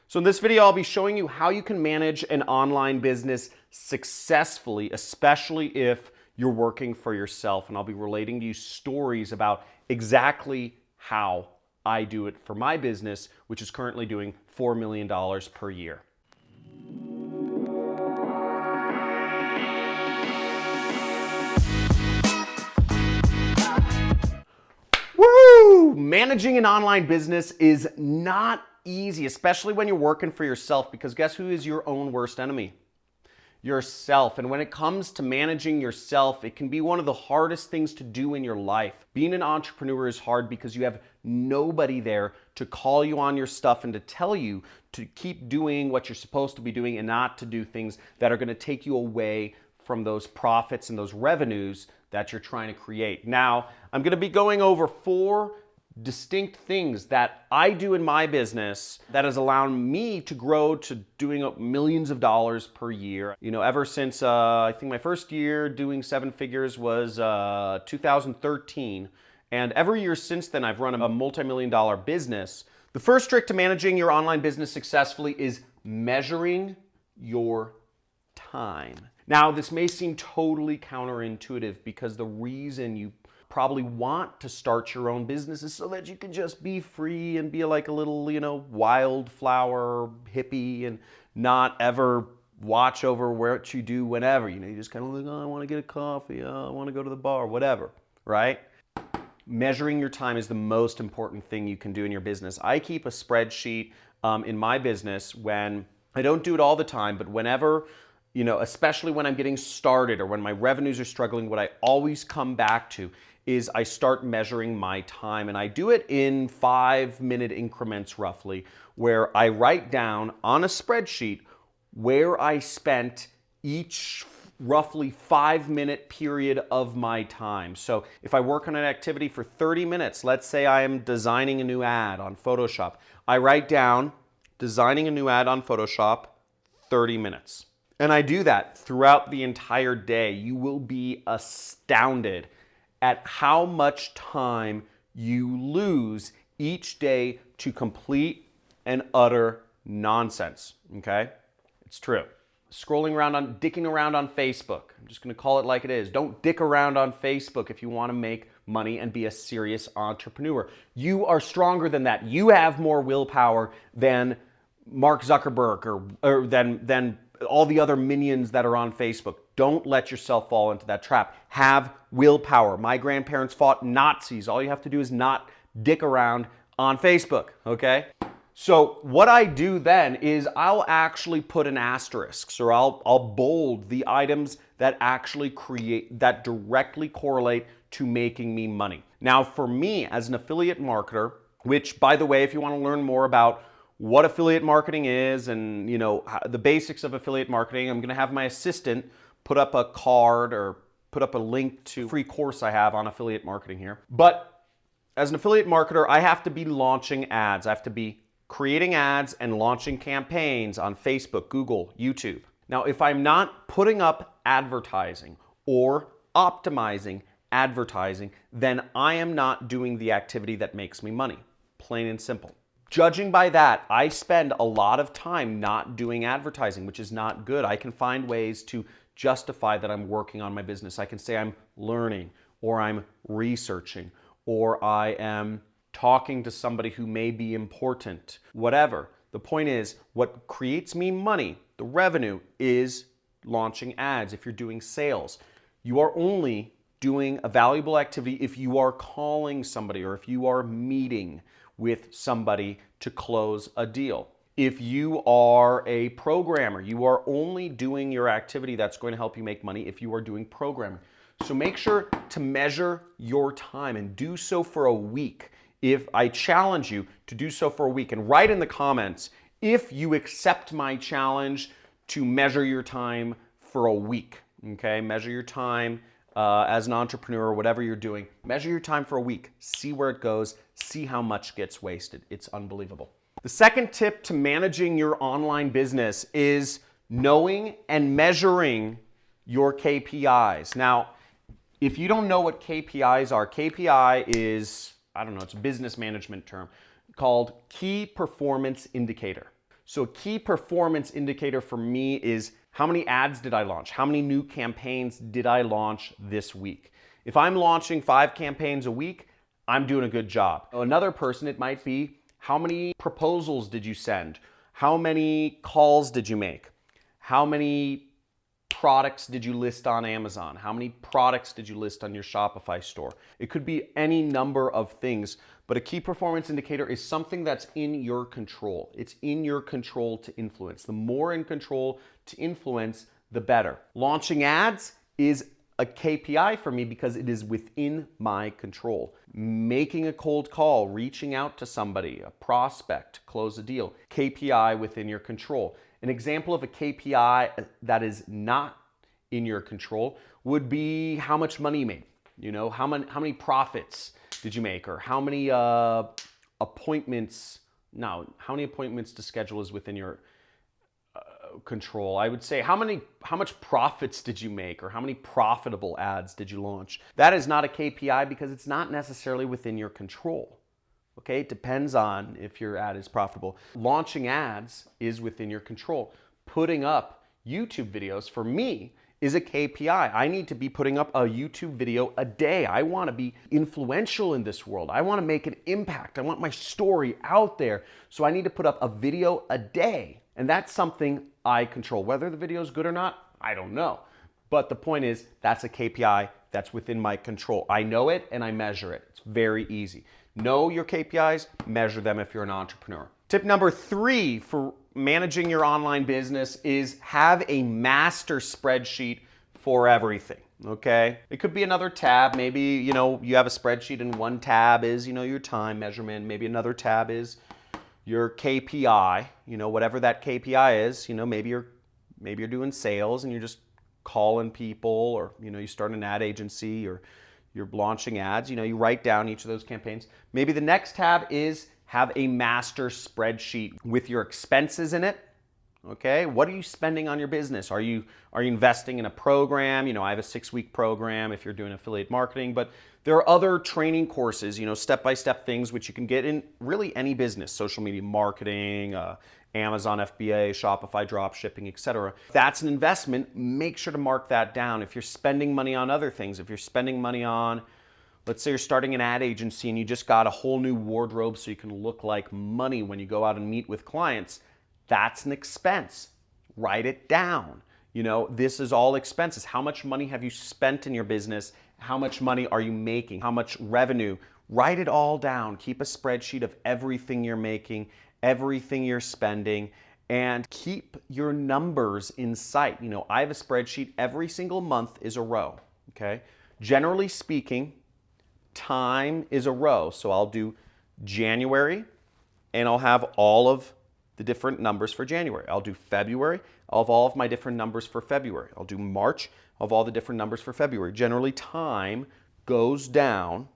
So in this video, I'll be showing you how you can manage an online business successfully, especially if you're working for yourself. And I'll be relating to you stories about exactly how I do it for my business, which is currently doing $4 million per year. Woo! Managing an online business is not easy, especially when you're working for yourself, because guess who is your own worst enemy? Yourself. And when it comes to managing yourself, it can be one of the hardest things to do in your life. Being an entrepreneur is hard because you have nobody there to call you on your stuff and to tell you to keep doing what you're supposed to be doing and not to do things that are going to take you away from those profits and those revenues that you're trying to create. Now, I'm going to be going over 4 distinct things that I do in my business that has allowed me to grow to doing millions of dollars per year. You know, ever since I think my first year doing 7 figures was 2013. And every year since then, I've run a multi-million-dollar business. The first trick to managing your online business successfully is measuring your time. Now, this may seem totally counterintuitive because the reason you probably want to start your own business is so that you can just be free and be like a little, wildflower hippie and not ever watch over what you do whenever. You just kind of like, oh, I want to get a coffee, oh, I want to go to the bar, whatever, right? Measuring your time is the most important thing you can do in your business. I keep a spreadsheet in my business when I don't do it all the time, but whenever, especially when I'm getting started or when my revenues are struggling, what I always come back to is I start measuring my time. And I do it in 5-minute increments roughly, where I write down on a spreadsheet where I spent each roughly 5-minute period of my time. So if I work on an activity for 30 minutes, let's say I am designing a new ad on Photoshop, I write down designing a new ad on Photoshop, 30 minutes. And I do that throughout the entire day. You will be astounded at how much time you lose each day to complete and utter nonsense, okay? It's true. Dicking around on Facebook. I'm just gonna call it like it is. Don't dick around on Facebook if you wanna make money and be a serious entrepreneur. You are stronger than that. You have more willpower than Mark Zuckerberg or than all the other minions that are on Facebook. Don't let yourself fall into that trap. Have willpower. My grandparents fought Nazis. All you have to do is not dick around on Facebook, okay? So what I do then is I'll actually put an asterisk, or I'll bold the items that that directly correlate to making me money. Now for me as an affiliate marketer, which by the way, if you want to learn more about what affiliate marketing is and the basics of affiliate marketing, I'm going to have my assistant put up a card or put up a link to a free course I have on affiliate marketing here. But as an affiliate marketer, I have to be launching ads. I have to be creating ads and launching campaigns on Facebook, Google, YouTube. Now, if I'm not putting up advertising or optimizing advertising, then I am not doing the activity that makes me money, plain and simple. Judging by that, I spend a lot of time not doing advertising, which is not good. I can find ways to justify that I'm working on my business. I can say I'm learning, or I'm researching, or I am talking to somebody who may be important, whatever. The point is, what creates me money, the revenue, is launching ads. If you're doing sales, you are only doing a valuable activity if you are calling somebody or if you are meeting with somebody to close a deal. If you are a programmer, you are only doing your activity that's going to help you make money if you are doing programming. So make sure to measure your time and do so for a week. If I challenge you to do so for a week, and write in the comments if you accept my challenge to measure your time for a week, okay? Measure your time as an entrepreneur or whatever you're doing. Measure your time for a week. See where it goes. See how much gets wasted. It's unbelievable. The second tip to managing your online business is knowing and measuring your KPIs. Now, if you don't know what KPIs are, KPI is, it's a business management term called Key Performance Indicator. So a key performance indicator for me is how many ads did I launch? How many new campaigns did I launch this week? If I'm launching 5 campaigns a week, I'm doing a good job. Another person, it might be, how many proposals did you send? How many calls did you make? How many products did you list on Amazon? How many products did you list on your Shopify store? It could be any number of things, but a key performance indicator is something that's in your control. It's in your control to influence. The more in control to influence, the better. Launching ads is a KPI for me because it is within my control. Making a cold call, reaching out to somebody, a prospect, close a deal, KPI within your control. An example of a KPI that is not in your control would be how much money you made. You know, how many profits did you make, or how many appointments? No, how many appointments to schedule is within your control. I would say how much profits did you make, or how many profitable ads did you launch? That is not a KPI because it's not necessarily within your control. Okay, it depends on if your ad is profitable. Launching ads is within your control. Putting up YouTube videos for me is a KPI. I need to be putting up a YouTube video a day. I want to be influential in this world. I want to make an impact. I want my story out there. So I need to put up a video a day. And that's something I control. Whether the video is good or not, I don't know. But the point is, that's a KPI that's within my control. I know it and I measure it. It's very easy. Know your KPIs, measure them if you're an entrepreneur. Tip number 3 for managing your online business is have a master spreadsheet for everything, okay? It could be another tab. Maybe, you have a spreadsheet and one tab is, your time measurement. Maybe another tab is your KPI, whatever that KPI is. Maybe you're doing sales and you're just calling people, or, you start an ad agency, or you're launching ads, you write down each of those campaigns. Maybe the next tab is have a master spreadsheet with your expenses in it. Okay, what are you spending on your business? Are you investing in a program? I have a 6-week program if you're doing affiliate marketing, but there are other training courses, step-by-step things which you can get in really any business, social media marketing, Amazon FBA, Shopify dropshipping, etc. If that's an investment, make sure to mark that down. If you're spending money on other things, if you're spending money on, let's say you're starting an ad agency and you just got a whole new wardrobe so you can look like money when you go out and meet with clients, that's an expense. Write it down. This is all expenses. How much money have you spent in your business? How much money are you making? How much revenue? Write it all down. Keep a spreadsheet of everything you're making, everything you're spending, and keep your numbers in sight. I have a spreadsheet. Every single month is a row, okay? Generally speaking, time is a row. So I'll do January, and I'll have all of the different numbers for January. I'll do February. I'll have all of my different numbers for February. I'll do March. I'll have all the different numbers for February. Generally, time goes down,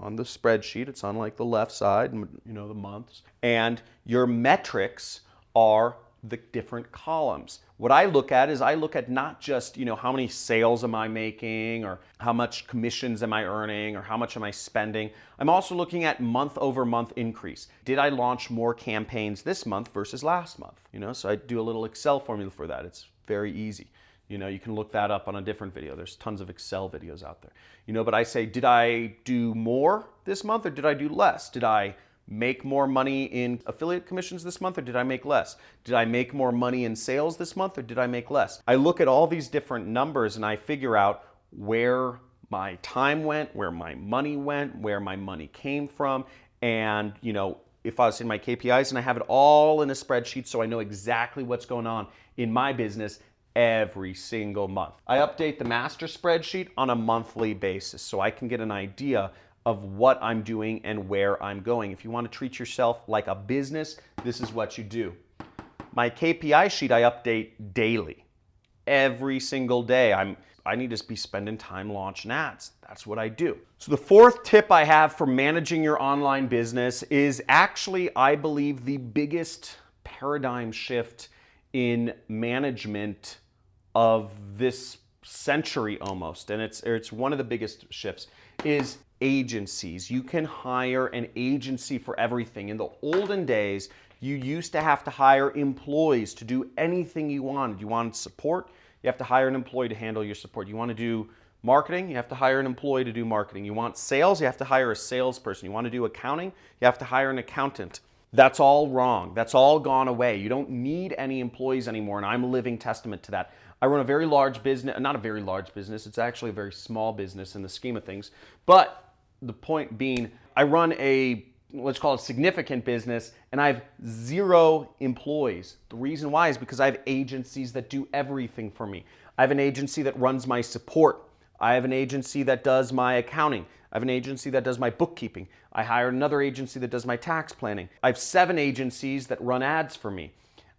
on the spreadsheet. It's on like the left side, the months. And your metrics are the different columns. What I look at is not just, how many sales am I making, or how much commissions am I earning, or how much am I spending. I'm also looking at month over month increase. Did I launch more campaigns this month versus last month? So I do a little Excel formula for that. It's very easy. You can look that up on a different video. There's tons of Excel videos out there. But I say, did I do more this month or did I do less? Did I make more money in affiliate commissions this month or did I make less? Did I make more money in sales this month or did I make less? I look at all these different numbers and I figure out where my time went, where my money went, where my money came from, and if I was in my KPIs, and I have it all in a spreadsheet so I know exactly what's going on in my business every single month. I update the master spreadsheet on a monthly basis so I can get an idea of what I'm doing and where I'm going. If you want to treat yourself like a business, this is what you do. My KPI sheet I update daily. Every single day I need to be spending time launching ads. That's what I do. So the 4th tip I have for managing your online business is actually, I believe, the biggest paradigm shift in management of this century almost, and it's one of the biggest shifts, is agencies. You can hire an agency for everything. In the olden days, You used to have to hire employees to do anything you wanted. You wanted support, you have to hire an employee to handle your support. You want to do marketing, you have to hire an employee to do marketing. You want sales, you have to hire a salesperson. You want to do accounting, you have to hire an accountant. That's all wrong. That's all gone away. You don't need any employees anymore, and I'm a living testament to that. I run a very large business, not a very large business, it's actually a very small business in the scheme of things. But the point being, I run a, let's call it significant business, and I have 0 employees. The reason why is because I have agencies that do everything for me. I have an agency that runs my support. I have an agency that does my accounting. I have an agency that does my bookkeeping. I hire another agency that does my tax planning. I have 7 agencies that run ads for me.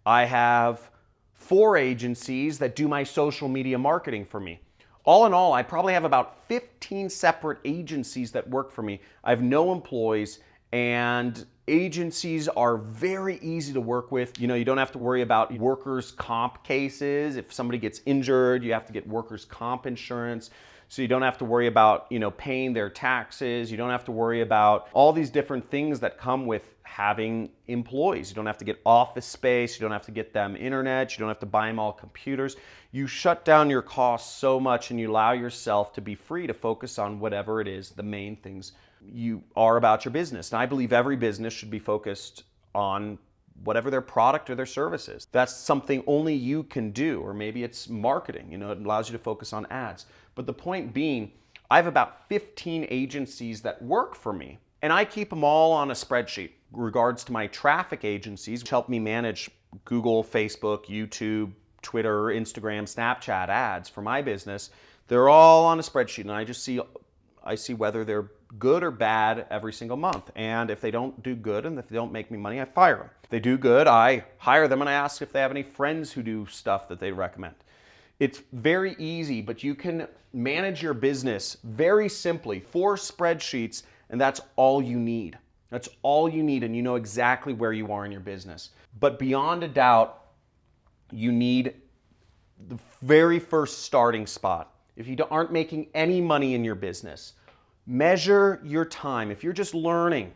I have 4 agencies that do my social media marketing for me. All in all, I probably have about 15 separate agencies that work for me. I have no employees, and agencies are very easy to work with. You know, you don't have to worry about workers' comp cases. If somebody gets injured, you have to get workers' comp insurance. So you don't have to worry about, paying their taxes. You don't have to worry about all these different things that come with having employees. You don't have to get office space. You don't have to get them internet. You don't have to buy them all computers. You shut down your costs so much, and you allow yourself to be free to focus on whatever it is, the main things you are about your business. And I believe every business should be focused on whatever their product or their service is. That's something only you can do, or maybe it's marketing. It allows you to focus on ads. But the point being, I have about 15 agencies that work for me, and I keep them all on a spreadsheet. In regards to my traffic agencies, which help me manage Google, Facebook, YouTube, Twitter, Instagram, Snapchat ads for my business, they're all on a spreadsheet, and I see whether they're good or bad every single month. And if they don't do good and if they don't make me money, I fire them. If they do good, I hire them and I ask if they have any friends who do stuff that they recommend. It's very easy, but you can manage your business very simply, 4 spreadsheets, and that's all you need. That's all you need, and you know exactly where you are in your business. But beyond a doubt, you need the very first starting spot. If you aren't making any money in your business, measure your time. If you're just learning,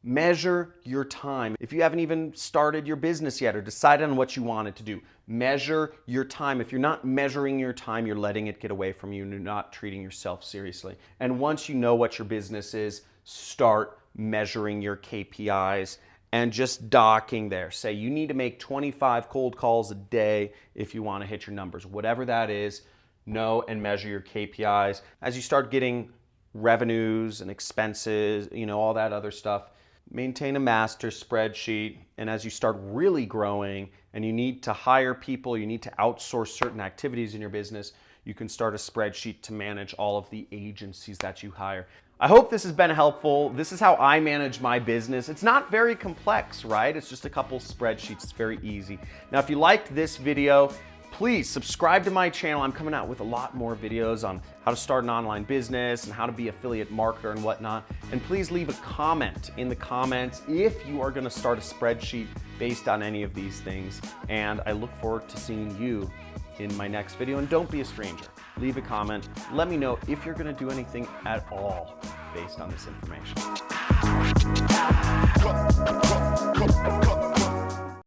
measure your time. If you haven't even started your business yet or decided on what you wanted to do, measure your time. If you're not measuring your time, you're letting it get away from you and you're not treating yourself seriously. And once you know what your business is, start measuring your KPIs and just docking there. Say you need to make 25 cold calls a day if you want to hit your numbers. Whatever that is, know and measure your KPIs. As you start getting revenues and expenses, all that other stuff, maintain a master spreadsheet. And as you start really growing and you need to hire people, you need to outsource certain activities in your business, you can start a spreadsheet to manage all of the agencies that you hire. I hope this has been helpful. This is how I manage my business. It's not very complex, right? It's just a couple spreadsheets. It's very easy. Now, if you liked this video, please subscribe to my channel. I'm coming out with a lot more videos on how to start an online business and how to be an affiliate marketer and whatnot. And please leave a comment in the comments if you are going to start a spreadsheet based on any of these things. And I look forward to seeing you in my next video. And don't be a stranger. Leave a comment. Let me know if you're going to do anything at all based on this information.